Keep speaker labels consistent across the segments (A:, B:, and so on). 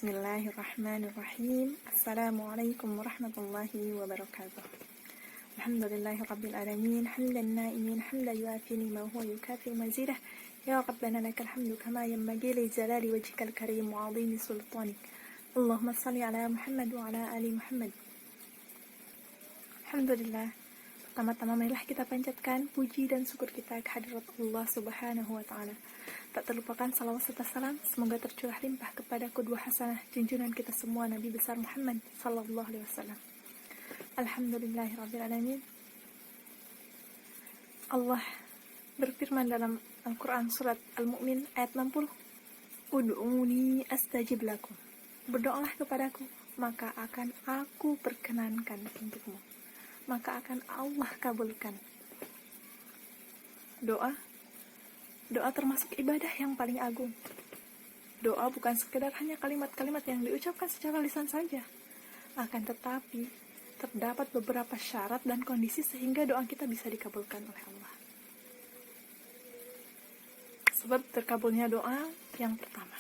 A: Bismillahirrahmanirrahim. Assalamualaikum warahmatullahi wabarakatuh. Alhamdulillahi alamin, hamdan na'imin, hamdan yuafi ma huwa yukafi mazidah. Ya Rabbana lakal hamdu kama yanbaghi li jalali wajhikal karim wa 'azimi sultanik. Allahumma shalli ala Muhammad wa ala ali Muhammad. Alhamdulillah. Pertama-tama marilah kita panjatkan puji dan syukur kita kehadirat Allah Subhanahu wa taala. Tak terlupakan salawat serta salam semoga tercurah limpah kepada qudwah hasanah junjungan kita semua Nabi besar Muhammad sallallahu alaihi wasallam. Alhamdulillahirabbil alamin. Allah berfirman dalam Al-Qur'an surat Al-Mu'min ayat 60. Ud'uni astajib lakum. Berdoalah kepadaku, maka akan aku perkenankan untukmu. Maka akan Allah kabulkan. Doa termasuk ibadah yang paling agung. Doa bukan sekedar hanya kalimat-kalimat yang diucapkan secara lisan saja. Akan tetapi, terdapat beberapa syarat dan kondisi sehingga doa kita bisa dikabulkan oleh Allah. Sebab terkabulnya doa yang pertama,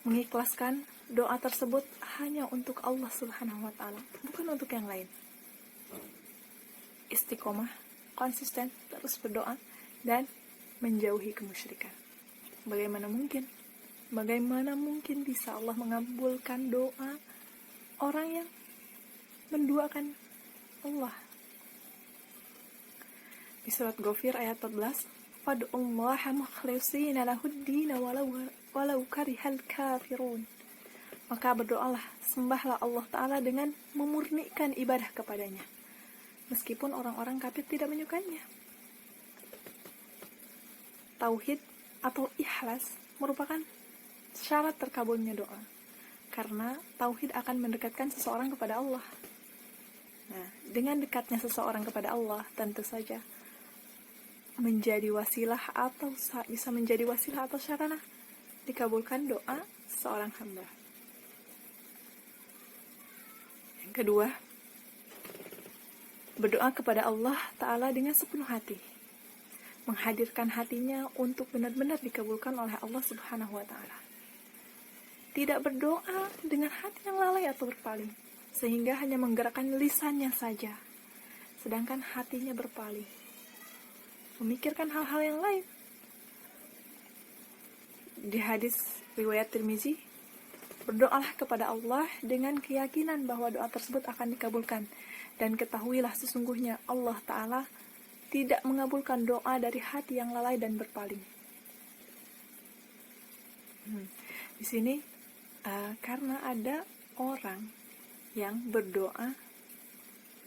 A: mengikhlaskan doa tersebut hanya untuk Allah Subhanahu wa taala, bukan untuk yang lain. Istiqomah, konsisten, terus berdoa, dan menjauhi kemusyrikan. Bagaimana mungkin bisa Allah mengabulkan doa orang yang menduakan Allah? Di surat Ghafir ayat 14, Fad'ullaha mukhlishina lahud-din walau karihal kafirun. Maka berdoalah, sembahlah Allah Ta'ala dengan memurnikan ibadah kepadanya, meskipun orang-orang kafir tidak menyukainya. Tauhid atau ikhlas merupakan syarat terkabulnya doa, karena tauhid akan mendekatkan seseorang kepada Allah. Nah, dengan dekatnya seseorang kepada Allah, tentu saja menjadi wasilah atau bisa menjadi wasilah atau sarana dikabulkan doa seorang hamba. Yang kedua, berdoa kepada Allah Ta'ala dengan sepenuh hati, menghadirkan hatinya untuk benar-benar dikabulkan oleh Allah Subhanahu wa Ta'ala. Tidak berdoa dengan hati yang lalai atau berpaling, sehingga hanya menggerakkan lisannya saja, sedangkan hatinya berpaling, memikirkan hal-hal yang lain. Di hadis riwayat Tirmizi, berdoalah kepada Allah dengan keyakinan bahwa doa tersebut akan dikabulkan, dan ketahuilah sesungguhnya Allah Ta'ala tidak mengabulkan doa dari hati yang lalai dan berpaling. Di sini karena ada orang yang berdoa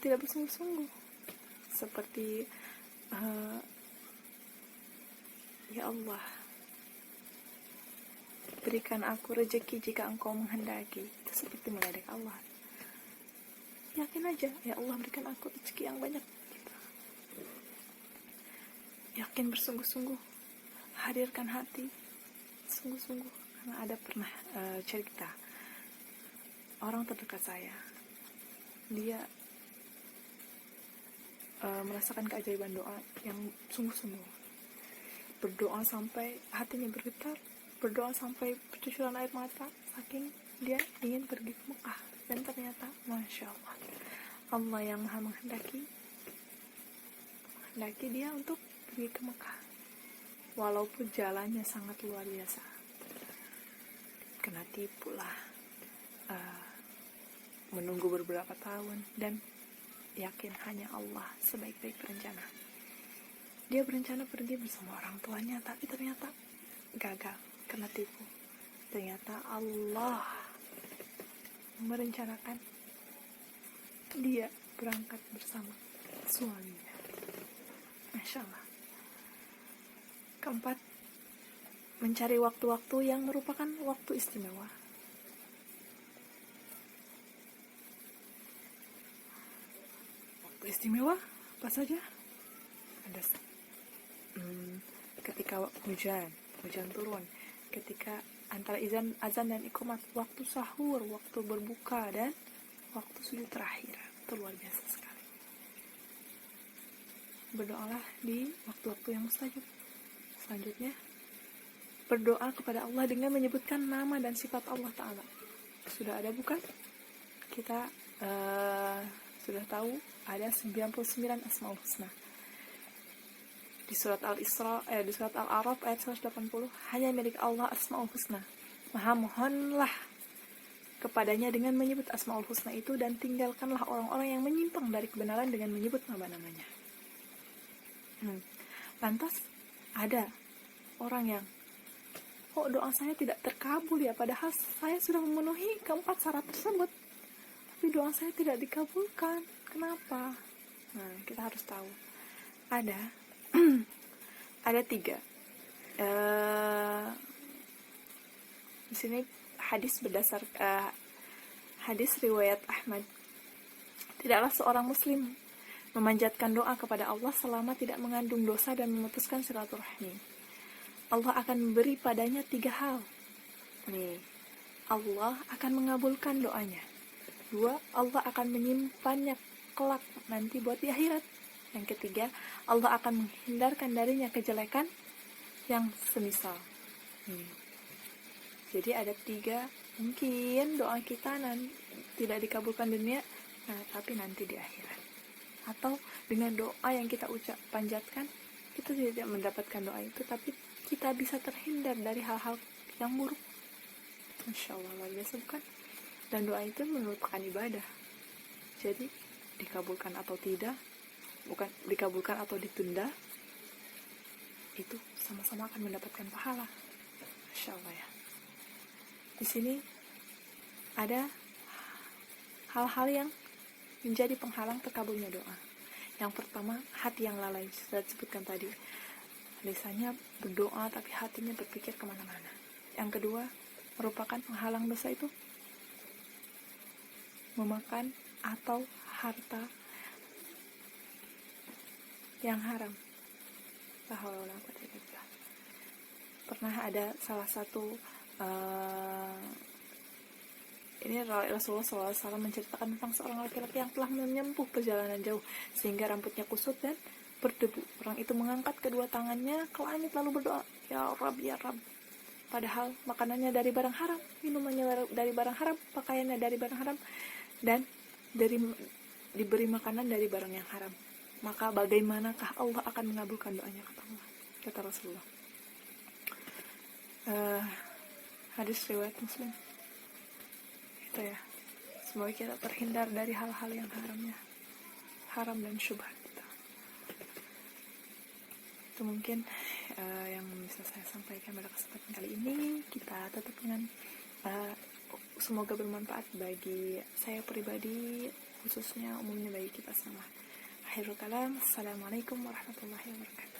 A: tidak bersungguh-sungguh, seperti ya Allah, berikan aku rezeki jika engkau menghendaki. Itu seperti meledek Allah. Yakin aja, ya Allah berikan aku rezeki yang banyak. Yakin bersungguh-sungguh, hadirkan hati sungguh-sungguh. Karena ada pernah cerita orang terdekat saya, dia merasakan keajaiban doa yang sungguh-sungguh, berdoa sampai hatinya bergetar, berdoa sampai bercucuran air mata, saking dia ingin pergi ke Mekah. Dan ternyata Masya Allah, Allah yang maha menghendaki dia untuk pergi ke Mekah, walaupun jalannya sangat luar biasa. Kena tipulah, menunggu beberapa tahun, dan yakin hanya Allah sebaik-baik perencana. Dia berencana pergi bersama orang tuanya, tapi ternyata gagal, kena tipu. Ternyata Allah merencanakan dia berangkat bersama suaminya. Masya Allah. Keempat, mencari waktu-waktu yang merupakan waktu istimewa. Waktu istimewa apa saja? Ada ketika hujan turun, ketika antara azan dan iqamat, waktu sahur, waktu berbuka, dan waktu sujud terakhir. Itu luar biasa sekali. Berdoalah di waktu-waktu yang mustajab. Selanjutnya, berdoa kepada Allah dengan menyebutkan nama dan sifat Allah Ta'ala. Sudah ada bukan? Kita sudah tahu ada 99 Asmaul Husna. Di surat Al-Isra, di surat Al-A'raf ayat 180, hanya milik Allah Asmaul Husna. Maka mohonlah kepadanya dengan menyebut Asmaul Husna itu, dan tinggalkanlah orang-orang yang menyimpang dari kebenaran dengan menyebut nama-namanya. Lantas ada orang yang, kok doa saya tidak terkabul ya, padahal saya sudah memenuhi keempat syarat tersebut, tapi doa saya tidak dikabulkan, kenapa? Nah, kita harus tahu ada ada 3. Di sini hadis hadis riwayat Ahmad. Tidaklah seorang muslim memanjatkan doa kepada Allah selama tidak mengandung dosa dan memutuskan silaturahmi. Allah akan memberi padanya 3 hal. Nih, Allah akan mengabulkan doanya. 2, Allah akan menyimpannya kelak nanti buat di akhirat. Yang ketiga, Allah akan menghindarkan darinya kejelekan yang semisal. Jadi ada 3, mungkin doa kita tidak dikabulkan dunia, tapi nanti di akhirat. Atau dengan doa yang kita panjatkan, kita tidak mendapatkan doa itu, tapi kita bisa terhindar dari hal-hal yang buruk. Masya Allah, luar biasa bukan? Dan doa itu merupakan ibadah. Jadi dikabulkan atau tidak, bukan dikabulkan atau ditunda, itu sama-sama akan mendapatkan pahala. Masya Allah ya. Di sini ada hal-hal yang menjadi penghalang terkabulnya doa. Yang pertama, hati yang lalai, sudah disebutkan tadi. Lisannya berdoa tapi hatinya berpikir kemana-mana. Yang kedua, merupakan penghalang dosa itu memakan atau harta yang haram. Pernah ada salah satu ini Rasulullah SAW menceritakan tentang seorang laki-laki yang telah menempuh perjalanan jauh sehingga rambutnya kusut dan berdebu. Orang itu mengangkat kedua tangannya ke langit lalu berdoa, ya Rabb, ya Rabb. Padahal makanannya dari barang haram, minumannya dari barang haram, pakaiannya dari barang haram, dan diberi makanan dari barang yang haram. Maka bagaimanakah Allah akan mengabulkan doanya, kata Rasulullah. Hadis riwayat Muslim. Itu ya. Semoga kita terhindar dari hal-hal yang haram dan syubhat. Itu mungkin yang bisa saya sampaikan pada kesempatan kali ini. Kita tutup dengan semoga bermanfaat bagi saya pribadi, khususnya umumnya bagi kita semua. Akhirul kalam, assalamualaikum warahmatullahi wabarakatuh.